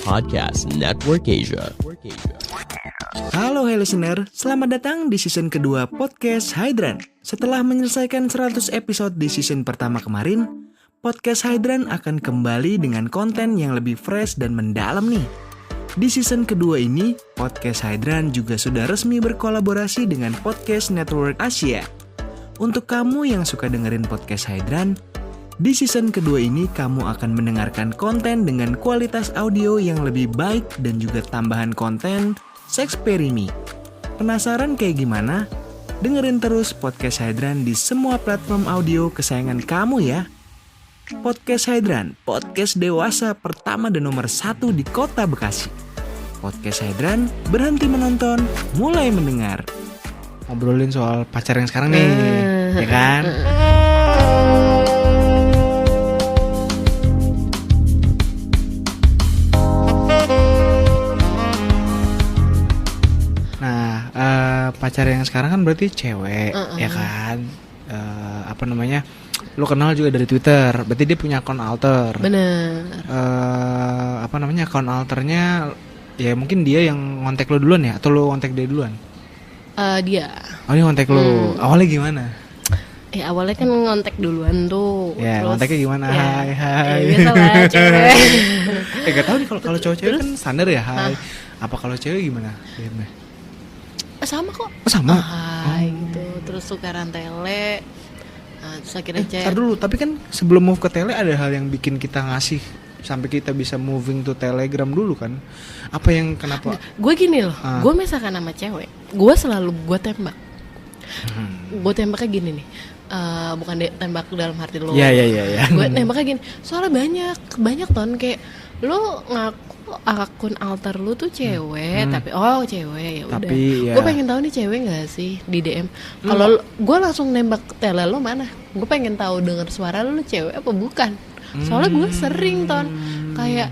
Podcast Network Asia. Halo listener, selamat datang di season kedua Podcast Hydran. Setelah menyelesaikan 100 episode di season pertama kemarin, Podcast Hydran akan kembali dengan konten yang lebih fresh dan mendalam nih. Di season kedua ini, Podcast Hydran juga sudah resmi berkolaborasi dengan Podcast Network Asia. Untuk kamu yang suka dengerin Podcast Hydran, di season kedua ini kamu akan mendengarkan konten dengan kualitas audio yang lebih baik dan juga tambahan konten Sexperimi. Penasaran kayak gimana? Dengerin terus Podcast Hydran di semua platform audio kesayangan kamu ya. Podcast Hydran, podcast dewasa pertama dan nomor 1 di kota Bekasi. Podcast Hydran, berhenti menonton, mulai mendengar. Ngobrolin soal pacar yang sekarang nih, ya kan? Pacar yang sekarang kan berarti cewek, ya kan? Lu kenal juga dari Twitter, berarti dia punya akun alter. Bener. Akun alternya, ya mungkin dia yang ngontek lu duluan ya, atau lu ngontek dia duluan? Dia. Oh, dia ngontek lu. Awalnya gimana? Awalnya kan ngontek duluan tuh. Ya, terus, ngonteknya gimana? Ya, Hai. biasa lah cewek. Gak tau nih kalau cowok cewek kan standar ya, hai. Apa kalau cewek gimana? Sama kok. Sama? Gitu. Terus tukaran tele. Terus akhirnya Ntar dulu, tapi kan sebelum move ke tele ada hal yang bikin kita ngasih sampai kita bisa moving to Telegram dulu kan. Apa yang kenapa? Gue gini loh, gue misalkan sama cewek, gue selalu tembak. Gue tembaknya gini nih. Bukan tembak dalam hati lo. Iya. Gue tembaknya gini. Soalnya banyak ton kayak lo ngaku akun alter lu tuh cewek, tapi cewek ya udah. Gue pengen tahu nih cewek nggak sih di DM. Kalau gue langsung nembak tele lo mana? Gue pengen tahu denger suara lu cewek apa bukan. Soalnya gue sering ton kayak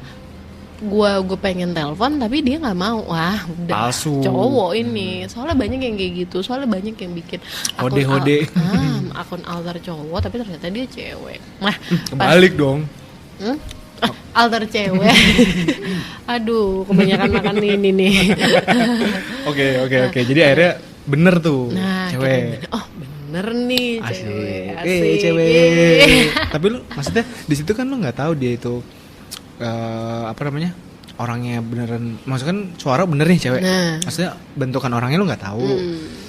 gue pengen telepon tapi dia nggak mau. Wah udah palsu cowok ini. Soalnya banyak yang kayak gitu. Soalnya banyak yang bikin hode akun alter cowok tapi ternyata dia cewek. Nah kebalik dong. Alter cewek. Aduh, kebanyakan makan ini nih. Oke. Jadi akhirnya bener tuh, cewek. Bener nih, Asik. Cewek. Tapi lu maksudnya di situ kan lu nggak tahu dia itu orangnya beneran. Maksudnya kan suara bener nih cewek. Maksudnya bentukan orangnya lu nggak tahu.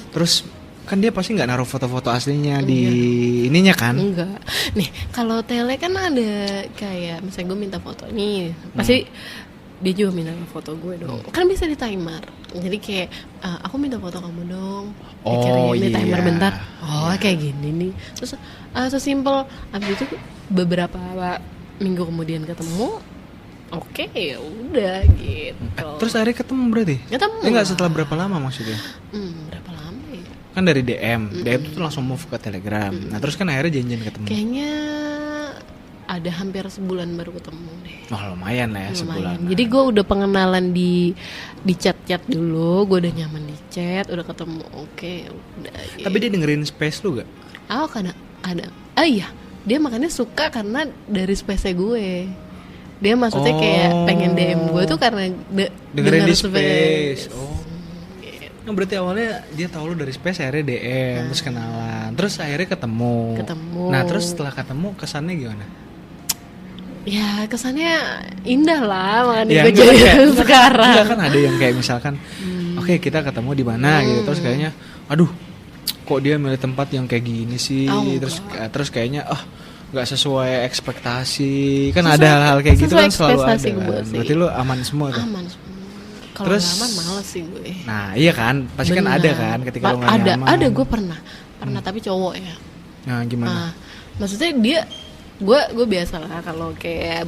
Terus kan dia pasti nggak naruh foto-foto aslinya di ininya kan? Enggak. Nih kalau tele kan ada kayak misalnya gue minta foto nih, pasti dia juga minta foto gue dong. Kan bisa di timer. Jadi kayak aku minta foto kamu dong. Ini timer bentar. Kayak gini nih. Terus sesimpel abis itu beberapa minggu kemudian ketemu. Oke, ya udah gitu. Terus akhirnya ketemu berarti? Ketemu. Enggak setelah berapa lama maksudnya? Berapa lama ya? Kan dari DM itu langsung move ke Telegram. Nah terus kan akhirnya janjian ketemu. Kayaknya ada hampir sebulan baru ketemu deh. Lumayan lah ya sebulan. Jadi gue udah pengenalan di chat dulu, gue udah nyaman di chat, udah ketemu. Oke, udah. Tapi dia dengerin space lu gak? Ada. Iya, dia makanya suka karena dari space gue. Dia maksudnya kayak pengen DM gue tuh karena dengerin di space. Nah, berarti awalnya dia tahu lu dari space, akhirnya DM, terus kenalan, terus akhirnya ketemu. Nah terus setelah ketemu kesannya gimana? Ya kesannya indah lah, makanya gue jadi sekarang. Enggak kan ada yang kayak misalkan, oke, kita ketemu di mana gitu, terus kayaknya, aduh, kok dia milih tempat yang kayak gini sih, terus kayaknya nggak sesuai ekspektasi, kan ada hal-hal kayak gitu kan selalu ada. Berarti lu aman semua tuh? Aman semua. Kalau nggak aman males sih gue. Nah iya kan, pasti kan ada kan ketika lu nggak nyaman. Ada gue pernah tapi cowok ya. Nah gimana? Maksudnya dia, gue biasa lah kalau kayak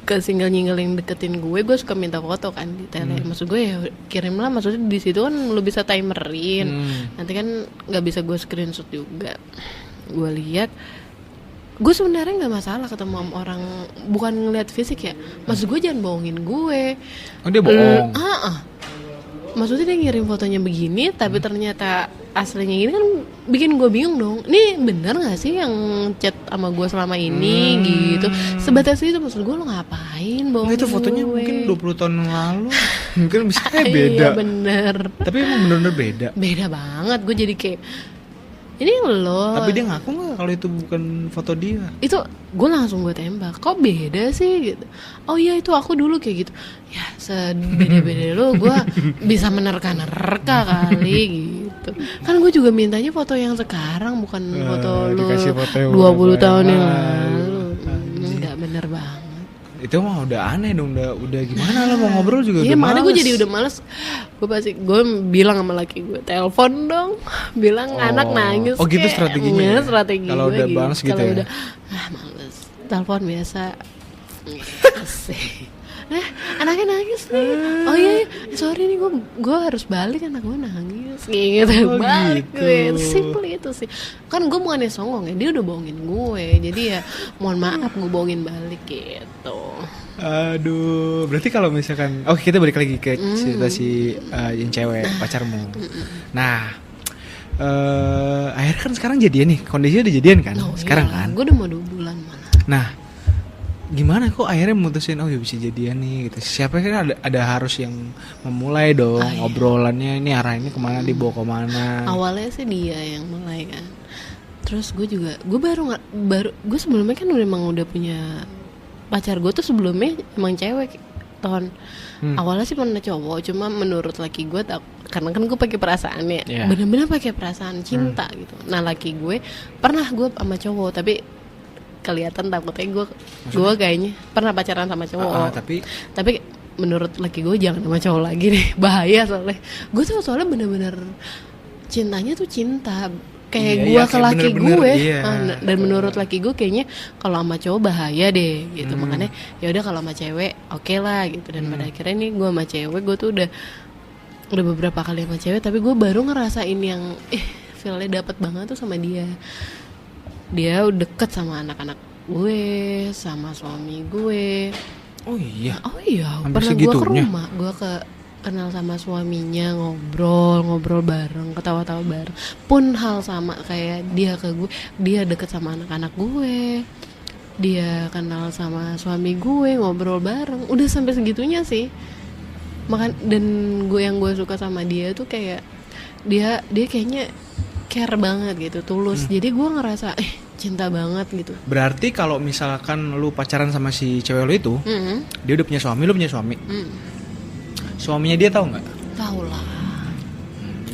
ke single-nyingle yang deketin gue suka minta foto kan di tele. Maksud gue ya kirim lah, maksudnya di situ kan lu bisa timerin. Nanti kan nggak bisa gue screenshot juga. Gue lihat, gue sebenarnya nggak masalah ketemu sama orang, bukan ngeliat fisik ya. Maksud gue jangan bohongin gue. Oh dia bohong? Maksudnya dia ngirim fotonya begini, tapi ternyata aslinya gini kan bikin gue bingung dong. Ini bener nggak sih yang chat sama gue selama ini gitu? Sebatas itu maksud gue, lo ngapain bohongin itu fotonya gue? Mungkin 20 tahun yang lalu. Mungkin bisa beda. Iya bener. Tapi emang bener-bener beda. Beda banget. Gue jadi kayak, ini lo. Tapi dia ngaku nggak kalau itu bukan foto dia? Itu gue langsung gue tembak. Kok beda sih gitu? Oh iya itu aku dulu kayak gitu. Ya sebeda-beda lo gue bisa menerka-nerka kali gitu. Kan gue juga mintanya foto yang sekarang, bukan foto lo 20 tahun yang lalu. Nggak bener banget. Itu mah udah aneh dong, udah gimana lo mau ngobrol juga iya, udah makanya males. gue jadi udah males. Gue bilang sama laki gue, telepon dong, bilang anak nangis. Oh gitu strateginya. Iya, strategi kalau gue udah gitu. balas gitu Kalau ya. udah males, telepon biasa. Asik. Anaknya nangis nih. Oh iya, sorry nih gue harus balik, anak gue nangis gitu. Balik gitu. gue, simple itu sih. Kan gue bukannya songong ya, dia udah bohongin gue. Jadi ya mohon maaf gue bohongin balik gitu. Aduh, berarti kalau misalkan, oke kita balik lagi ke cerita si yang cewek pacarmu. Nah, akhirnya kan sekarang jadian nih, kondisinya udah jadian kan? Sekarang iya, kan? Gue udah mau 2 bulan malah. Nah, gimana kok akhirnya mutusin ya bisa jadian nih gitu? Siapa kan ada harus yang memulai dong obrolannya, ini arah ini kemana, dibawa kemana? Awalnya sih dia yang mulai kan. Terus gue juga, gue baru gue sebelumnya kan udah punya pacar. Gue tuh sebelumnya emang cewek Ton. Awalnya sih pernah cowok, cuma menurut laki gue karena kan gue pakai perasaan ya, bener-bener pakai perasaan cinta gitu. Nah laki gue pernah gue sama cowok, tapi kelihatan takutnya gue kayaknya pernah pacaran sama cowok. Tapi menurut laki gue jangan sama cowok lagi deh, bahaya soalnya. Gue tuh soalnya bener-bener cintanya tuh cinta kayak gue ke laki gue. Dan menurut laki gue kayaknya kalau sama cowok bahaya deh gitu. Makanya ya udah kalau sama cewek oke lah gitu. Dan pada akhirnya nih gue sama cewek, gue tuh udah beberapa kali sama cewek, tapi gue baru ngerasain yang feel-nya dapet banget tuh sama dia. Dia udah deket sama anak-anak gue, sama suami gue. Oh iya. Pernah gue ke rumah, gue kenal sama suaminya, ngobrol bareng, ketawa-tawa bareng. Pun hal sama kayak dia ke gue, dia deket sama anak-anak gue. Dia kenal sama suami gue, ngobrol bareng. Udah sampai segitunya sih. Dan yang gue suka sama dia tuh kayak dia kayaknya care banget gitu, tulus. Jadi gue ngerasa cinta banget gitu. Berarti kalau misalkan lu pacaran sama si cewek lu itu, dia udah punya suami, lu punya suami. Suaminya dia tahu nggak? Tahu lah.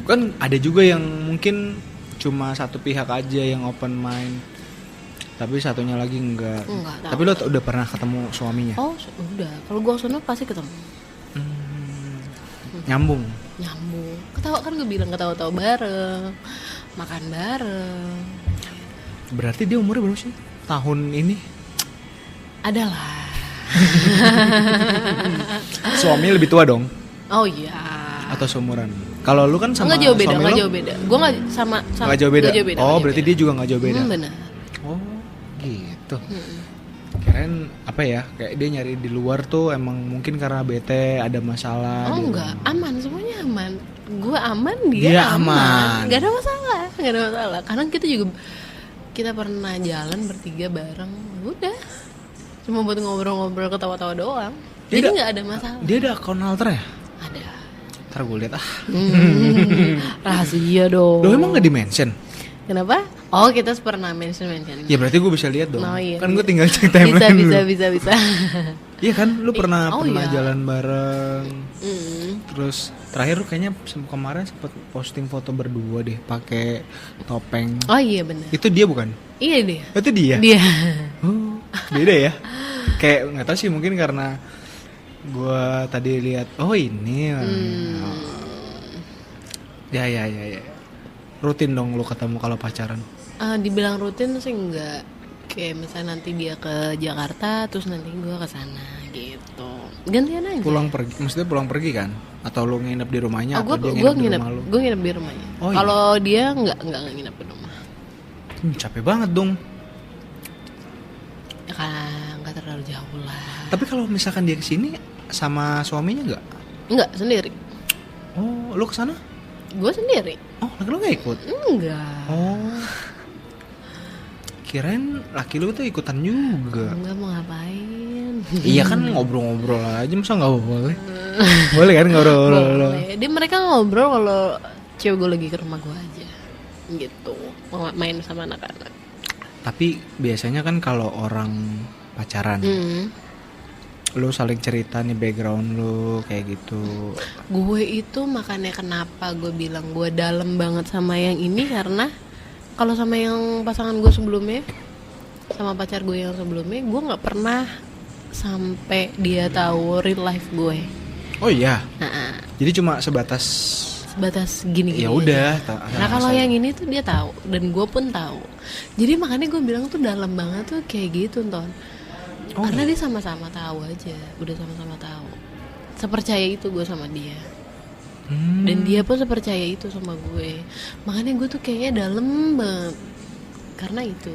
Kan ada juga yang mungkin cuma satu pihak aja yang open mind, tapi satunya lagi enggak. Tapi lu udah pernah ketemu suaminya? Oh udah. Kalau gue sono pasti ketemu. Nyambung. Ketawa kan, gue bilang ketawa-tawa bareng, makan bareng. Berarti dia umurnya berapa sih tahun ini? Adalah. Suaminya lebih tua dong? Oh iya. Atau seumuran? Kalau lu kan sama nggak jauh beda, suami nggak lu? jauh beda. Gue nggak sama. Nggak jauh beda. Oh berarti dia juga nggak jauh beda. Benar. Oh gitu. Kirain apa ya? Kayak dia nyari di luar tuh emang mungkin karena bete, ada masalah. Oh enggak, aman, semuanya aman. Gue aman, dia aman. Gak ada masalah. Karena kita pernah jalan bertiga bareng. Udah. Cuma buat ngobrol-ngobrol, ketawa-tawa doang. Jadi nggak ada masalah. Dia ada akun alter ya? Ada. Ntar gue lihat Rahasia dong. Loh emang nggak di mention? Kenapa? Oh kita pernah mention. Ya berarti gue bisa lihat dong. Oh, iya, kan gue tinggal cek timeline. Bisa. Iya kan, lu pernah iya. jalan bareng. Terus terakhir lu kayaknya kemarin sempet posting foto berdua deh, pakai topeng. Oh iya benar. Itu dia bukan? Iya dia. Itu dia. Dia. Oh, beda ya. Kayak nggak tahu sih, mungkin karena gue tadi lihat. Oh ini. Ya. Rutin dong lu ketemu kalau pacaran? Dibilang rutin sih enggak. Kayak misalnya nanti dia ke Jakarta, terus nanti gue ke sana gitu. Gantian aja. Maksudnya pulang pergi kan? Atau lu nginep di rumahnya? Atau dia nginep di rumah lu? Gue nginep di rumahnya. Oh, kalau dia enggak nginep di rumah. Capek banget dong. Ya kan enggak terlalu jauh lah. Tapi kalau misalkan dia kesini sama suaminya enggak? Enggak, sendiri. Oh, lu kesana? Gue sendiri. Oh, laki lu gak ikut? Enggak. Oh, kirain laki lu tuh ikutan juga. Enggak, mau ngapain? Iya kan ngobrol-ngobrol aja, masa gak boleh? Boleh kan ngobrol? Boleh. Dia mereka ngobrol kalau cewek gue lagi ke rumah gue aja gitu, mau main sama anak-anak. Tapi biasanya kan kalau orang pacaran, lu saling cerita nih background lu kayak gitu. Gue itu makanya kenapa gue bilang gue dalam banget sama yang ini, karena kalau sama yang pasangan gue sebelumnya, sama pacar gue yang sebelumnya, gue nggak pernah sampai dia tahu real life gue. Oh iya. Jadi cuma sebatas gini-gini. Ya udah. Nah kalau yang ini tuh dia tahu dan gue pun tahu. Jadi makanya gue bilang tuh dalam banget tuh kayak gitu, Ton. Oh, karena dia sama-sama tahu aja, udah sama-sama tahu. Sepercaya itu gue sama dia. Dan dia pun sepercaya itu sama gue. Makanya gue tuh kayaknya dalam banget karena itu.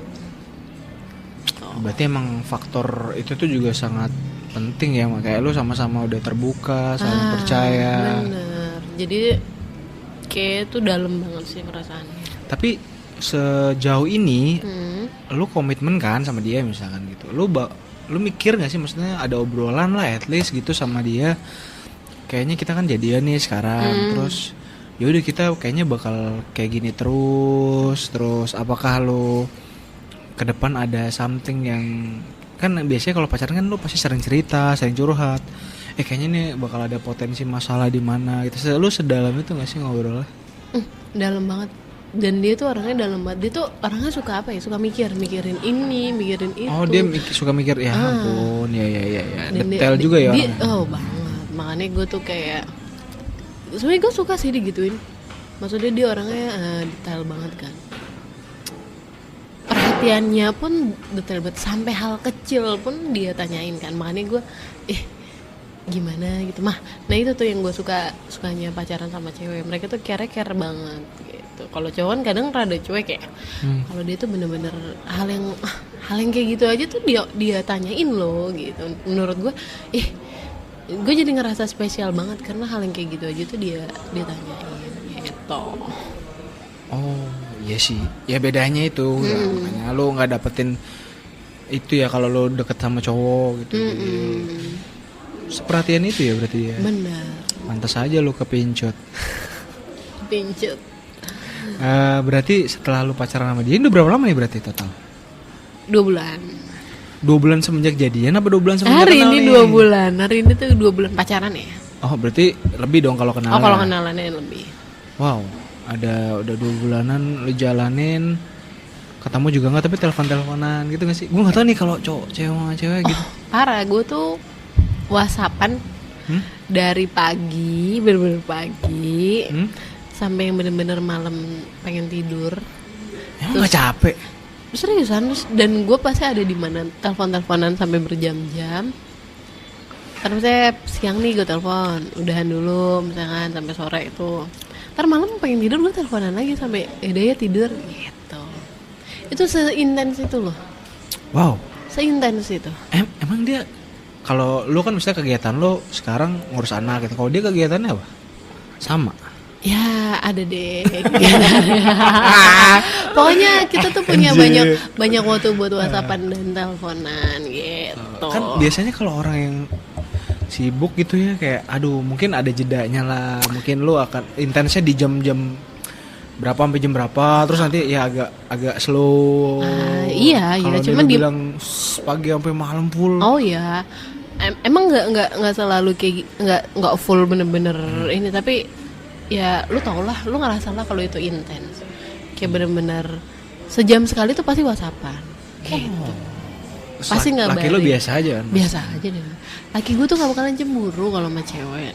Berarti emang faktor itu tuh juga sangat penting ya, kayak lu sama-sama udah terbuka, saling percaya. Bener. Jadi kayak itu dalam banget sih perasaannya. Tapi sejauh ini lu komitmen kan sama dia misalkan gitu. Lu mikir gak sih, maksudnya ada obrolan lah at least gitu sama dia, kayaknya kita kan jadian nih sekarang, terus yaudah kita kayaknya bakal kayak gini terus apakah lu ke depan ada something yang, kan biasanya kalau pacaran kan lu pasti sering cerita, sering curhat, kayaknya nih bakal ada potensi masalah di mana gitu. Lu sedalam itu gak sih ngobrolnya? Dalam banget. Dan dia tuh orangnya dalam banget. Dia tuh orangnya suka apa ya? Suka mikirin ini, mikirin itu. Oh, dia suka mikir, ya ampun, ya. Detail juga ya orangnya. Oh, banget. Makanya gue tuh kayak, sebenarnya gue suka sih digituin. Maksudnya dia orangnya detail banget kan. Perhatiannya pun detail banget, sampai hal kecil pun dia tanyain kan. Makanya gue, gimana gitu mah. Nah itu tuh yang gue sukanya pacaran sama cewek. Mereka tuh care banget gitu. Kalau cowok kan kadang rada cuek ya. Kalau dia tuh bener-bener hal yang kayak gitu aja tuh dia tanyain loh gitu. Menurut gue, gue jadi ngerasa spesial banget karena hal yang kayak gitu aja tuh dia tanyain gitu. Oh iya sih, ya bedanya itu ya, makanya lo nggak dapetin itu ya kalau lo deket sama cowok gitu. Seperhatian itu ya berarti ya. Benar. Pantas aja lo kepincut. Pincut. Berarti setelah lu pacaran sama dia, ini udah berapa lama nih berarti total? 2 bulan. 2 bulan semenjak jadian apa 2 bulan semenjak hari kenal ini nih? 2 bulan. Hari ini tuh 2 bulan pacaran ya. Oh berarti lebih dong kalau kenalan. Oh kalau kenalannya lebih. Wow, udah 2 bulanan lu jalanin, ketemu juga nggak, tapi telepon-teleponan gitu nggak sih? Gue nggak tahu nih kalau cewek sama cewek gitu. Parah, gue tuh WhatsAppan dari pagi, bener-bener pagi, sampai yang bener-bener malam pengen tidur. Emang nggak capek? Seriusan, dan gue pasti ada di mana telepon-teleponan sampai berjam-jam. Karena misalnya siang nih gue telepon, udahan dulu misalkan sampai sore itu. Ntar malam pengen tidur gue teleponan lagi sampai ya tidur gitu. Itu seintens itu loh. Wow. Seintens itu. Emang dia, kalau lu kan misalnya kegiatan lu sekarang ngurus anak gitu, kalau dia kegiatannya apa? Sama. Ya ada deh. Pokoknya kita tuh punya banyak waktu buat WhatsAppan dan teleponan gitu. Kan biasanya kalau orang yang sibuk gitu ya, kayak aduh mungkin ada jedanya lah, mungkin lu akan intensnya di jam-jam berapa sampai jam berapa, terus nanti ya agak slow. Iya, cuman dia bilang pagi sampai malam full. Oh iya. Emang nggak selalu kayak nggak full bener-bener ini, tapi ya lu tau lah, lu ngerasa lah kalau itu intens, kayak bener-bener sejam sekali tuh pasti WhatsAppan gitu. Pasti nggak balik. Laki lu biasa aja kan? Biasa aja deh. Laki gue tuh nggak bakalan cemburu kalau sama cewek.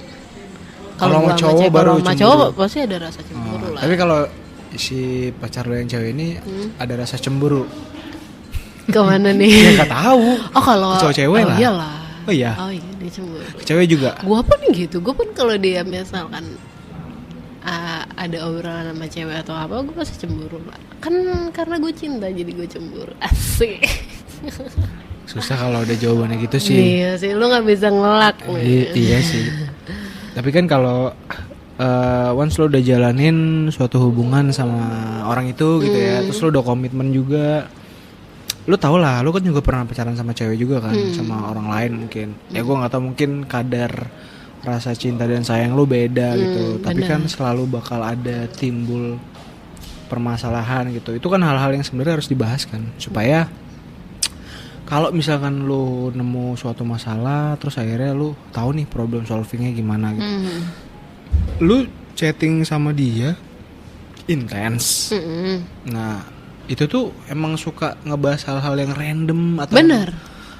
Kalau sama cowok baru cemburu. Sama cowok pasti ada rasa cemburu lah. Tapi kalau si pacar lu yang cewek ini ada rasa cemburu. Kemana nih? Ya nggak tahu. Oh kalau cowok cewek lah. Iyalah. Oh iya. Oh iya, dia cemburu. Cewek juga. Gue pun gitu. Gue pun kalau dia misalkan ada obrolan sama cewek atau apa, gue pasti cemburu lah. Kan karena gue cinta jadi gue cemburu. Asik. Susah kalau udah jawabannya gitu sih. Iya sih, lu nggak bisa ngelak nih. Iya sih. Tapi kan kalau once lo udah jalanin suatu hubungan sama orang itu gitu ya, terus lo udah komitmen juga, lo tau lah, lo kan juga pernah pacaran sama cewek juga kan, sama orang lain mungkin. Ya gue nggak tahu, mungkin kadar rasa cinta dan sayang lo beda gitu. Tapi kan selalu bakal ada timbul permasalahan gitu. Itu kan hal-hal yang sebenarnya harus dibahas kan, supaya kalau misalkan lo nemu suatu masalah, terus akhirnya lo tahu nih problem solvingnya gimana gitu. Lu chatting sama dia intens. Nah, itu tuh emang suka ngebahas hal-hal yang random atau bener?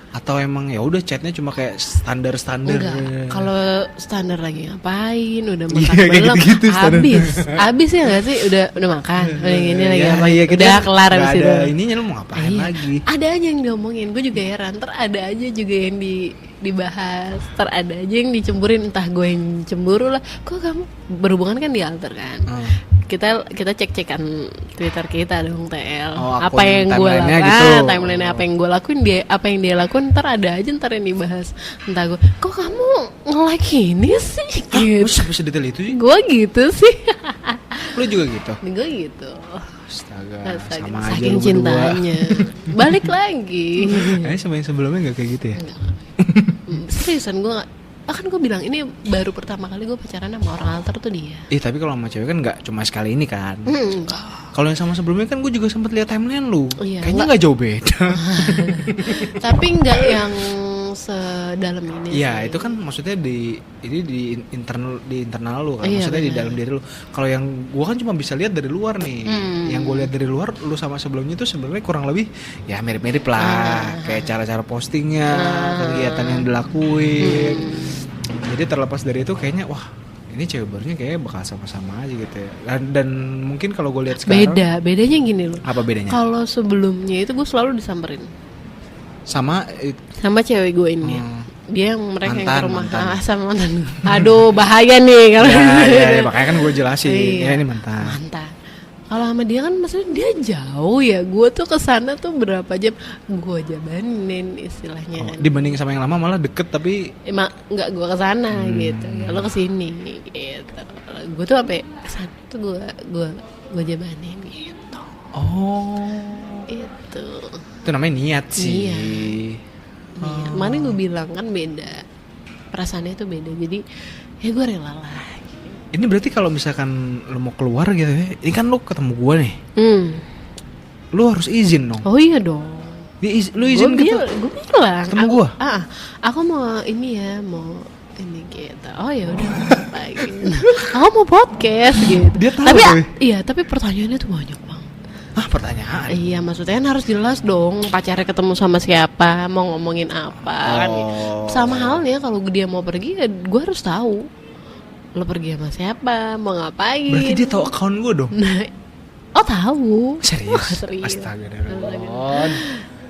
Atau emang ya udah chatnya cuma kayak standar. Enggak. Kalau standar lagi ngapain? Udah makan belum? Gitu, habis ya nggak sih? Udah makan. Udah gini lagi apa? Udah kelar habis itu. Ininya lu mau ngapain lagi? Ada aja yang diomongin. Gue juga heran. Ada aja juga yang dibahas. Ada aja yang dicemburin. Entah gue yang cemburu lah. Kok kamu berhubungan kan di alter kan? Kita cek-cekan Twitter kita dong TL. Apa yang gue lakuin gitu. Timeline apa yang gue lakuin, apa yang dia lakuin, ntar ada aja ntar yang dibahas. Entah gue, kok kamu nge-like ini sih gitu. Sampai sedetail itu sih? Gue gitu sih. Lu juga gitu? Gue gitu. Astaga, sama aja saking cintanya. Balik lagi. Sama yang sebelumnya gak kayak gitu ya? Seriusan gue gak. Kan gue bilang ini baru pertama kali gue pacaran sama orang alter tuh dia. Tapi kalau sama cewek kan nggak cuma sekali ini kan. Kalau yang sama sebelumnya kan gue juga sempat lihat timeline lu. Kayaknya nggak jauh beda. Tapi nggak yang sedalam ini. Iya, itu kan maksudnya di internal lu kan. Maksudnya di dalam diri lu. Kalau yang gue kan cuma bisa lihat dari luar nih. Yang gue lihat dari luar, lu sama sebelumnya itu sebenarnya kurang lebih ya mirip-mirip lah. Kayak cara-cara postingnya, kegiatan yang dilakuin. Jadi terlepas dari itu kayaknya wah ini cewek barunya kayaknya bakal sama-sama aja gitu ya. Dan mungkin kalau gue lihat sekarang bedanya gini loh. Apa bedanya? Kalau sebelumnya itu gue selalu disamperin sama cewek gue ini. Dia yang mereka yang ke rumah sama mantan. Aduh bahaya nih kalau ya, makanya kan gue jelasin ya ini mantan. Kalau sama dia kan maksudnya dia jauh ya. Gue tuh kesana tuh berapa jam gue jabanin istilahnya. Dibanding sama yang lama malah deket tapi emang nggak gue kesana gitu. Lo kesini gitu. Gue tuh sampai kesana tuh gue jabanin gitu. Itu namanya niat sih. Niat. Mana gue bilang kan beda. Perasaannya tuh beda. Jadi ya gue rela lah. Ini berarti kalau misalkan lo mau keluar gitu ya, ini kan lo ketemu gue nih, lo harus izin dong. Oh iya dong. Lo izin gue bilang ketemu gue. Aku mau ini gitu. Oh ya udah apa gitu. Aku mau podcast gitu. Dia tahu. Tapi pertanyaannya tuh banyak banget. Pertanyaan? Iya, maksudnya harus jelas dong. Pacarnya ketemu sama siapa, mau ngomongin apa kan. Sama halnya kalau dia mau pergi, ya gue harus tahu. Lo pergi sama siapa, mau ngapain. Berarti dia tahu akun gue dong? Tahu. Serius? Serius. Astaga.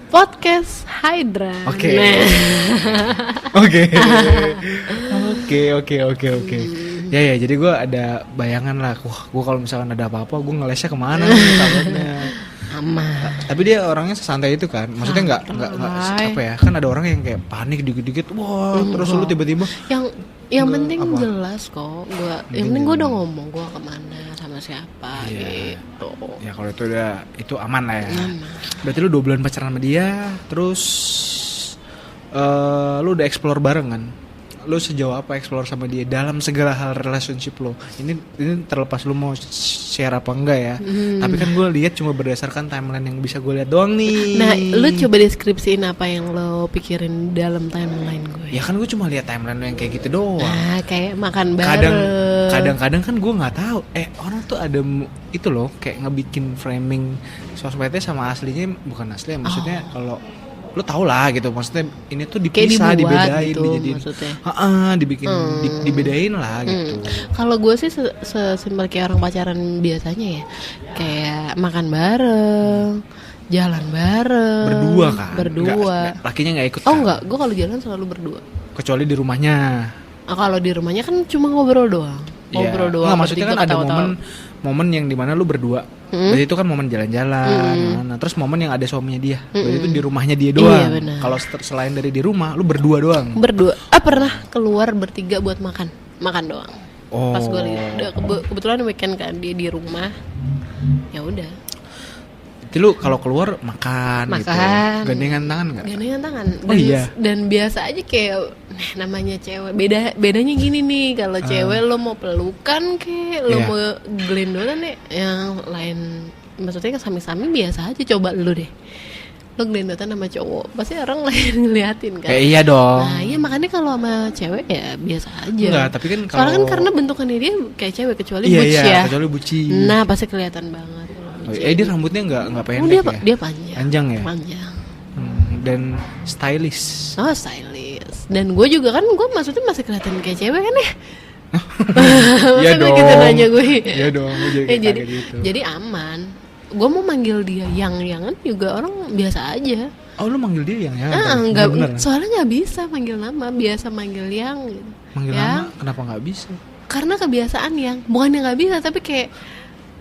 Podcast Hydran. Oke. Ya, jadi gue ada bayangan lah. Wah, gue kalau misalkan ada apa-apa, gue ngelesnya kemana nih takutnya. Tapi dia orangnya sesantai itu kan. Maksudnya nggak apa ya? Kan ada orang yang kayak panik dikit-dikit. Wah, terus lu tiba-tiba. Yang penting apa? Jelas kok. Yang penting gue udah ngomong gue kemana sama siapa gitu. Ya kalau itu aman lah ya. Berarti lu 2 bulan pacaran sama dia, terus lu udah explore bareng kan? Lu sejauh apa explore sama dia dalam segala hal relationship lo? Ini terlepas lu mau share apa enggak ya. Tapi kan gue lihat cuma berdasarkan timeline yang bisa gue lihat doang nih. Nah, lu coba deskripsiin apa yang lo pikirin dalam timeline gue. Ya kan gue cuma lihat timeline lo yang kayak gitu doang. Kayak makan bareng. Kadang-kadang kan gue nggak tahu. Orang tuh ada itu loh kayak ngebikin framing sosmednya sama aslinya bukan asli ya. Maksudnya kalau lo tau lah gitu, maksudnya ini tuh dipisah, dibedain, gitu, dijadiin, dibedain lah gitu. Kalau gue sih sesimpel kayak orang pacaran biasanya ya, kayak makan bareng, jalan bareng. Berdua kan? Berdua. Lakinya nggak ikut? Enggak, gue kalau jalan selalu berdua. Kecuali di rumahnya. Kalau di rumahnya kan cuma ngobrol doang. Ngobrol doang. Nggak, maksudnya kan ada momen yang dimana lu berdua. Berarti itu kan momen jalan-jalan. Nah, terus momen yang ada suaminya dia. Berarti itu di rumahnya dia doang. Iya, kalau selain dari di rumah, lu berdua doang. Berdua. Pernah keluar bertiga buat makan doang. Pas gue kebetulan weekend kan dia di rumah, ya udah. Jadi lu kalau keluar makan gitu, gandengan tangan nggak? Gandengan tangan. Dan biasa aja kayak namanya cewek. Bedanya gini nih, kalau cewek lo mau pelukan kayak lo mau gelendotan nih, yang lain maksudnya sami-sami biasa aja. Coba lu deh, lo gelendotan sama cowok, pasti orang lain ngeliatin kan. Iya dong. Nah iya, makanya kalau sama cewek ya biasa aja. Enggak, tapi kan kalau soalnya kan karena bentukannya dia kayak cewek, kecuali buci ya. Kecuali buci. Nah pasti kelihatan banget. Dia rambutnya nggak pendek dia panjang. Panjang ya. Panjang. Dan stylish. Oh stylish. Dan gue juga kan, gue maksudnya masih kelihatan kayak cewek kan ya. Iya dong. Gitu nanya gue. Iya dong. Jadi aman. Gue mau manggil dia yang-yangan juga orang biasa aja. Oh lu manggil dia yang? Enggak. Soalnya nggak bisa manggil nama, biasa manggil yang. Gitu. Manggil nama kenapa nggak bisa? Karena kebiasaan yang. Bukannya nggak bisa, tapi kayak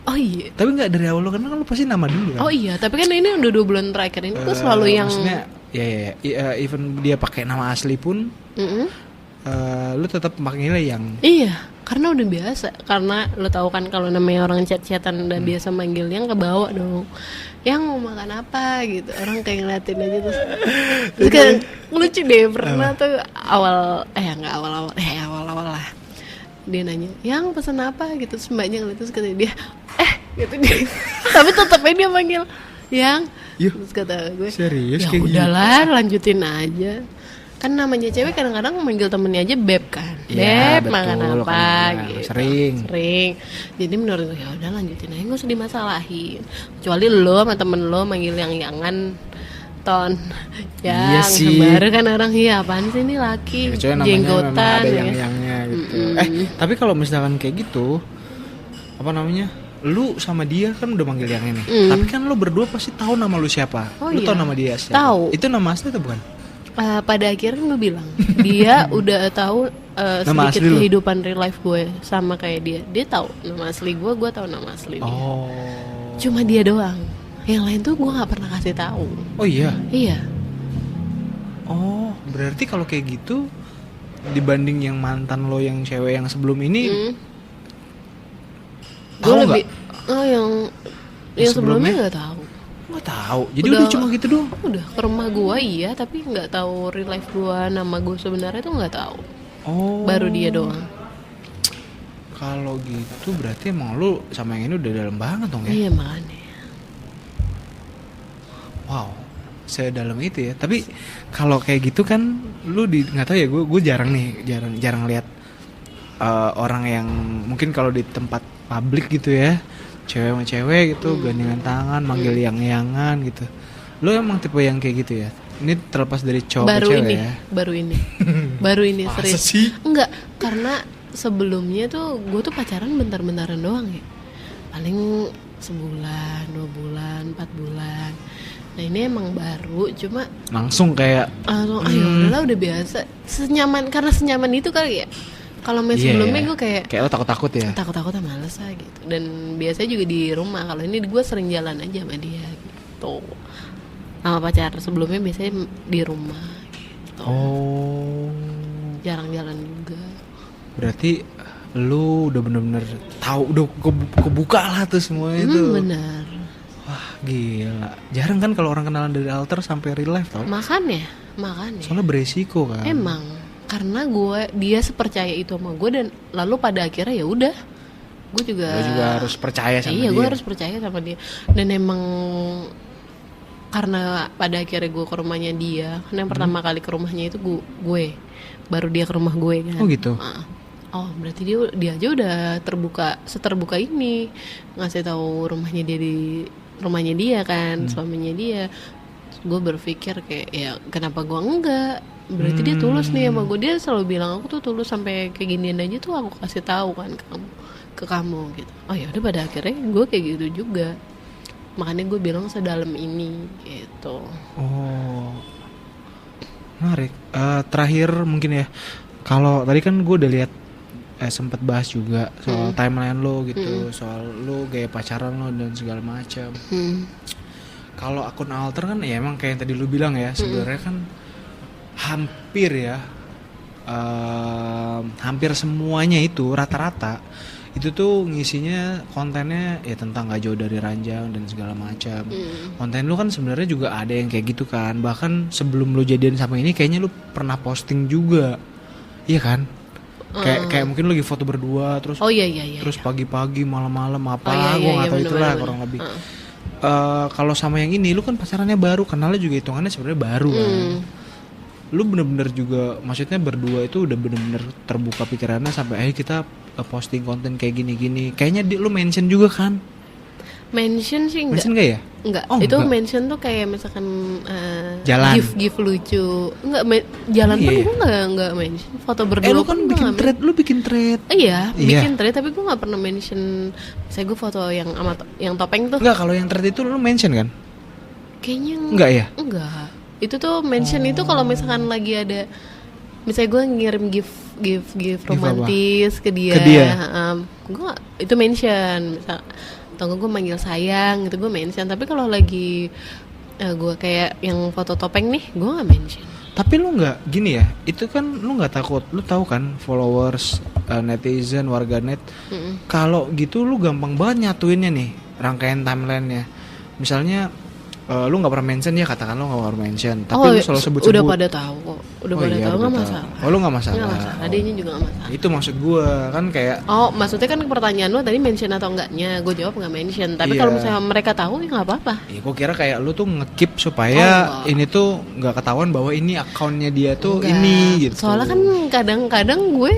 oh iya. Tapi nggak dari awal lo, karena kan lo pasti nama dulu kan. Oh iya, tapi kan ini udah 2 bulan terakhir ini tuh selalu yang. Maksudnya ya, even dia pakai nama asli pun, lo tetap panggilnya yang. Iya, karena udah biasa. Karena lo tahu kan kalau namanya orang chat-chatan udah biasa manggil yang, kebawa dong. Yang mau makan apa gitu, orang kayak ngeliatin aja terus kayak lucu deh. Pernah tuh awal lah. Dia nanya, yang pesan apa gitu, terus mbaknya ngeliat, terus kata dia, gitu dia. Tapi tetapnya dia manggil yang. Terus kata gue, serius ya kayak udahlah, lanjutin aja. Kan namanya cewek kadang-kadang manggil temennya aja beb kan, beb ya, makan apa kan, gitu. Sering. Jadi menurut gue ya udah lanjutin aja, nggak usah dimasalahin. Kecuali lo sama temen lo manggil yang-yangan. Yang baru kan orang, iya apaan sih ini laki, jenggotan ada yang-yangnya gitu. Tapi kalau misalkan kayak gitu, apa namanya, lu sama dia kan udah manggil yang ini, tapi kan lu berdua pasti tahu nama lu siapa. Lu tahu nama dia siapa? Tahu. Itu nama asli atau bukan? Pada akhirnya gue bilang dia udah tahu sedikit kehidupan real life gue sama kayak dia tahu nama asli gue tahu nama asli dia. Cuma dia doang. Yang lain tuh gue nggak pernah kasih tahu. Oh iya. Iya. Oh, berarti kalau kayak gitu dibanding yang mantan lo yang cewek yang sebelum ini, gue lebih yang sebelumnya nggak tahu. Nggak tahu. Jadi udah cuma gitu doang. Udah ke rumah gue iya, tapi nggak tahu real life gue, nama gue sebenarnya tuh nggak tahu. Oh. Baru dia doang. Kalau gitu berarti emang lu sama yang ini udah dalam banget dong ya? Iya makanya. Wow, sedalam itu ya. Tapi kalau kayak gitu kan, lu nggak tahu ya, gue jarang lihat orang yang mungkin kalau di tempat publik gitu ya, cewek sama cewek gitu, gandengan tangan, manggil yang-yangan gitu. Lu emang tipe yang kayak gitu ya? Ini terlepas dari cowok ke cewek ya? Baru ini serius. Sih? Enggak, karena sebelumnya tuh gue tuh pacaran bentar-bentaran doang ya. Paling sebulan, 2 bulan, 4 bulan. Nah ini emang baru, cuma langsung kayak udahlah udah biasa, karena senyaman itu kali ya. Kalau sebelumnya gue kayak lo takut ya, takut males lah gitu. Dan biasanya juga di rumah. Kalau ini gue sering jalan aja sama dia gitu. Sama pacar sebelumnya biasanya di rumah gitu. Jarang jalan juga. Berarti lu udah bener-bener tahu, udah kebuka lah tuh semuanya itu. Benar. Wah gila, jarang kan kalau orang kenalan dari alter sampai real life tau. Makanya. Soalnya beresiko kan. Emang, karena dia sepercaya itu sama gue, dan lalu pada akhirnya ya udah, gue juga harus percaya sama dia. Iya, gue harus percaya sama dia. Dan emang karena pada akhirnya gue ke rumahnya dia, karena yang pertama kali ke rumahnya itu gue, baru dia ke rumah gue kan. Oh gitu. Oh berarti dia aja udah seterbuka ini ngasih tahu rumahnya dia kan, suaminya dia. Gue berpikir kayak ya kenapa gue enggak, berarti dia tulus nih sama gue. Dia selalu bilang aku tuh tulus, sampai kayak ginian aja tuh aku kasih tahu kan ke kamu gitu. Oh ya udah, pada akhirnya gue kayak gitu juga, makanya gue bilang sedalam ini gitu. Oh menarik. Terakhir mungkin ya, kalau tadi kan gue udah lihat sempat bahas juga soal timeline lo gitu, soal lo gaya pacaran lo dan segala macam. Kalau akun alter kan ya emang kayak yang tadi lo bilang ya, sebenarnya kan hampir ya hampir semuanya itu rata-rata itu tuh ngisinya kontennya ya tentang nggak jauh dari ranjang dan segala macam. Konten lu kan sebenarnya juga ada yang kayak gitu kan. Bahkan sebelum lu jadian sama ini kayaknya lu pernah posting juga, iya kan? Kayak mungkin lu lagi foto berdua terus. Oh iya. Terus pagi-pagi malam-malam apa? Iya, Gua nggak tahu bener, itulah bener. kurang lebih. Kalau sama yang ini lu kan pacarannya baru, kenalnya juga hitungannya sebenarnya baru kan. Lu bener-bener juga maksudnya berdua itu udah bener-bener terbuka pikirannya sampai akhirnya kita posting konten kayak gini-gini. Kayaknya lu mention juga kan? Mention sih enggak. Mention enggak ya? Enggak. Oh, itu enggak. mention tuh kayak misalkan Jalan. gift lucu. Enggak jalan pun Iya. gue enggak mention. Foto berdua Lu pun kan gua bikin nggak thread, lu bikin thread. Iya, Iya. bikin thread tapi gue nggak pernah mention. Misalnya gue foto yang sama yang topeng tuh. Enggak, kalau yang thread itu lu mention kan? Kayaknya Enggak ya? Enggak. Itu tuh mention itu kalau misalkan lagi ada, misalnya gue ngirim gift romantis ke dia. Gue itu mention. Misal, atau gue manggil sayang gitu gue mention. Tapi kalau lagi gue kayak yang foto topeng nih, gue nggak mention. Tapi lu nggak gini ya? Itu kan lu nggak takut? Lu tahu kan followers, netizen, warganet. Kalau gitu lu gampang banget nyatuinnya nih rangkaian timelinenya. Misalnya lu nggak pernah mention ya, katakan lu nggak pernah mention, tapi lu selalu sebut-sebut. Udah pada tahu kok. Udah pada tahu, nggak masalah. Oh, lu nggak masalah. Nggak masalah. Adanya juga nggak masalah. Itu maksud gua kan kayak. Oh, maksudnya kan pertanyaan lu tadi mention atau enggaknya? Gue jawab nggak mention. Tapi Iya. kalau misalnya mereka tahu ya nggak apa-apa. Iya, gua kira kayak lu tuh nge-keep supaya ini tuh nggak ketahuan bahwa ini akunnya dia tuh Enggak. ini gitu. Soalnya kan kadang-kadang gue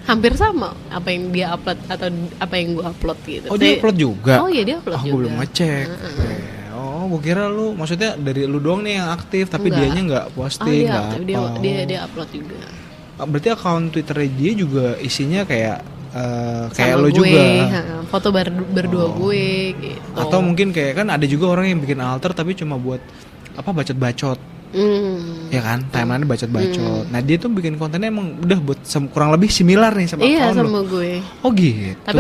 hampir sama apa yang dia upload atau apa yang gue upload gitu. Oh, dia upload juga? Oh iya, dia upload juga. Gue belum ngecek. Oh, gue kira lu maksudnya dari lu doang nih yang aktif tapi Enggak. dianya nggak posting, dia nggak aktif, apa. dia upload juga. Berarti akun Twitter dia juga isinya kayak kayak Sama lu gue, juga. foto berdua gue gitu. Atau mungkin kayak kan ada juga orang yang bikin alter tapi cuma buat apa bacot-bacot. Ya kan, timeline bacot-bacot. Nah, dia tuh bikin kontennya emang udah buat kurang lebih similar nih sama Iya, akun sama lu. gue. Oh gitu. Tapi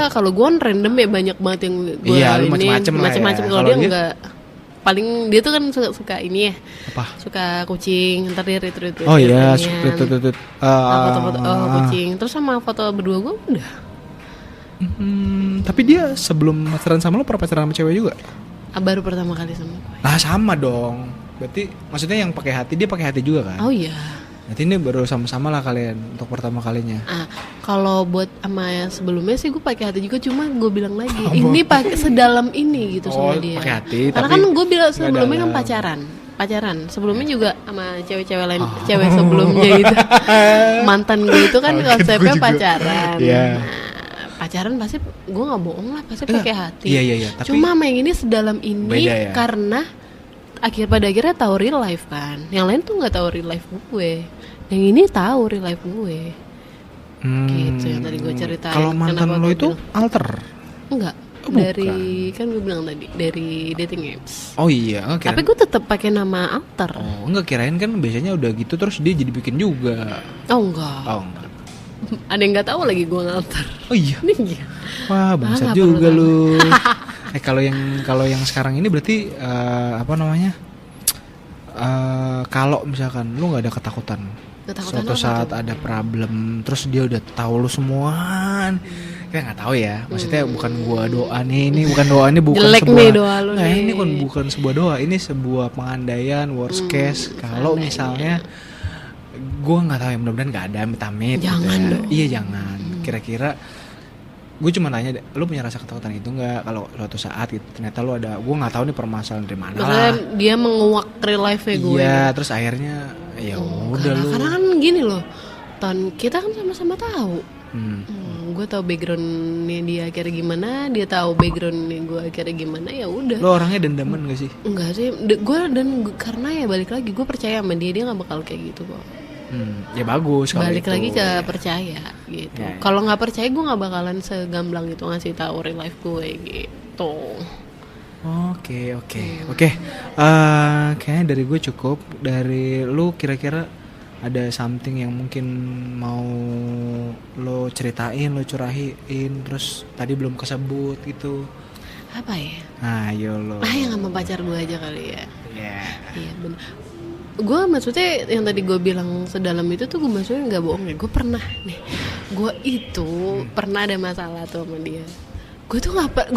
kalau gue kan random ya, banyak banget yang gue Iya, lu ini macem-macem lah ya. macem-macem. Kalau Kalau dia dia? enggak, paling dia tuh kan suka ini ya. Apa? Suka kucing, ntar dia retweet. Oh iya, foto-foto. Foto-foto kucing. Terus sama foto berdua gue udah. Tapi dia sebelum pacaran sama lu pernah pacaran sama cewek juga? Baru pertama kali sama gue. Nah, sama dong. Berarti maksudnya yang pakai hati, dia pakai hati juga kan? Oh iya. Berarti ini baru sama-sama lah kalian untuk pertama kalinya. Kalau buat sama yang sebelumnya sih gue pakai hati juga, cuma gue bilang lagi ini pakai sedalam ini gitu sama dia. Pakai hati. Karena tapi kan gue bilang sebelumnya dalam. kan pacaran. Sebelumnya juga sama cewek-cewek lain, cewek sebelumnya gitu. Mantan gue itu kan konsepnya pacaran. Iya. Nah, pacaran pasti gue nggak bohong lah, pasti pakai hati. Iya. Tapi Cuma sama yang ini sedalam ini beda ya? karena pada akhirnya tahu real life kan. Yang lain tuh nggak tahu real life gue. Yang ini tahu real life gue. Gitu yang tadi gue ceritain. Kalau mantan lo itu alter? Enggak. Dari kan gue bilang tadi dari dating apps. Oh iya, enggak kirain. Tapi gue tetap pakai nama alter. Oh, enggak kirain kan biasanya udah gitu terus dia jadi bikin juga. Oh enggak. Oh enggak. Ada yang nggak tahu lagi gue ngalter. Oh iya. Iya. Wah, bangsat nggak juga perlu lu. Kalau yang sekarang ini berarti apa namanya? Kalau misalkan lu nggak ada ketakutan suatu saat ada problem, terus dia udah tahu lu semuaan, kayak nggak tahu ya. Maksudnya bukan gua doa nih, ini bukan doa, ini bukan Jelek sebuah nih doa lu nggak, nih. ini bukan sebuah doa, ini sebuah pengandaian worst case. Kalau misalnya gua nggak tahu ya, mudah-mudahan nggak ada amit-amit. Jangan gitu ya. dong. Iya jangan. Kira-kira gue cuma nanya, lu punya rasa ketakutan itu nggak kalau suatu saat gitu, ternyata lu ada, gue nggak tahu nih permasalahan dari mana Maksudnya lah. dia menguak real life-nya gue. Iya, terus akhirnya ya udah lu. Karena kan gini loh, kita kan sama-sama tahu. Gue tahu backgroundnya dia akhirnya gimana, dia tahu backgroundnya gue akhirnya gimana, ya udah. Lo orangnya dendaman gak sih? Enggak sih, karena ya balik lagi gue percaya sama dia nggak bakal kayak gitu kok. Ya bagus kalau Balik itu. lagi ke percaya gitu. Ya. Kalau nggak percaya gue nggak bakalan segamblang itu ngasih tahu real life gue gitu. Oke. Kayaknya dari gue cukup. Dari lu kira-kira ada something yang mungkin mau lo ceritain, lo curahin, terus tadi belum kesebut gitu. Apa ya? Ayo lo. Yang sama pacar gue aja kali ya. Ya. Iya benar. gue maksudnya yang tadi gue bilang sedalam itu tuh gue maksudnya nggak bohong ya, gue pernah nih, gue itu pernah ada masalah tuh sama dia. Gue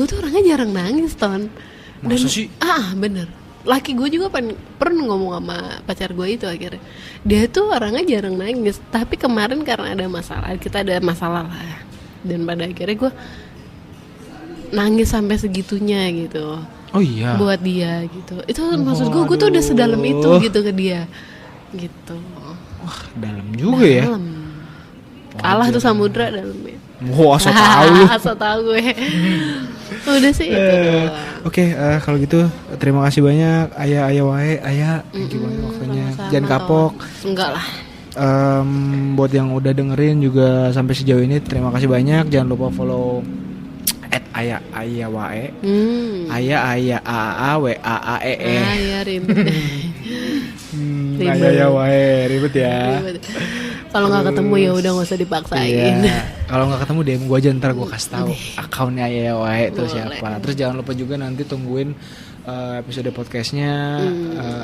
tuh orangnya jarang nangis Ton. Masa sih? Bener. Laki gue juga pernah ngomong sama pacar gue itu akhirnya, dia tuh orangnya jarang nangis, tapi kemarin karena ada masalah, kita ada masalah lah, dan pada akhirnya gue nangis sampai segitunya gitu. Oh iya. Buat dia gitu. Itu maksud gue tuh udah sedalam itu gitu ke dia. Gitu. Wah, dalam juga ya. Kalah tuh samudra dalamnya. Wah, asal tahu lu. Asal tahu gue. Udah sih itu. Oke, kalau gitu terima kasih banyak Ayah wae, Ayah. Thank you banget waktunya. Jangan kapok. Enggak lah. Buat yang udah dengerin juga sampai sejauh ini terima kasih banyak. Jangan lupa follow @ayah wae. Ayah AAAWAAEE. Iya ribet. Ayah wae ribet ya. Kalau nggak ketemu ya udah nggak usah dipaksain. Iya. Kalau nggak ketemu DM gue aja, ntar gue kasih tahu akunnya Ayah wae itu siapa. Terus jangan lupa juga nanti tungguin episode podcastnya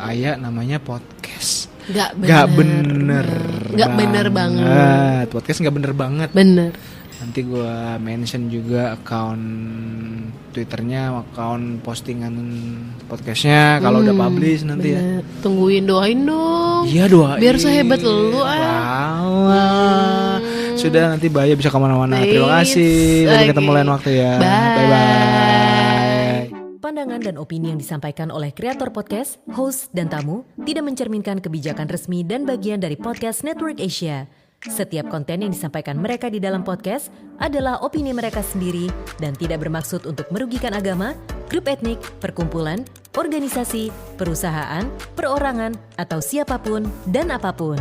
Ayah, namanya podcast. Gak bener banget. Podcast gak bener banget. Bener. Nanti gue mention juga akun Twitternya, akun postingan podcastnya kalau udah publish nanti bener. Ya. Tungguin, doain dong. Iya doain. Biar sehebat lu Sudah, nanti Baya bisa kemana-mana. Terima kasih. Sampai ketemu lain waktu ya. Bye. Pandangan dan opini yang disampaikan oleh kreator podcast, host, dan tamu tidak mencerminkan kebijakan resmi dan bagian dari Podcast Network Asia. Setiap konten yang disampaikan mereka di dalam podcast adalah opini mereka sendiri dan tidak bermaksud untuk merugikan agama, grup etnik, perkumpulan, organisasi, perusahaan, perorangan, atau siapapun dan apapun.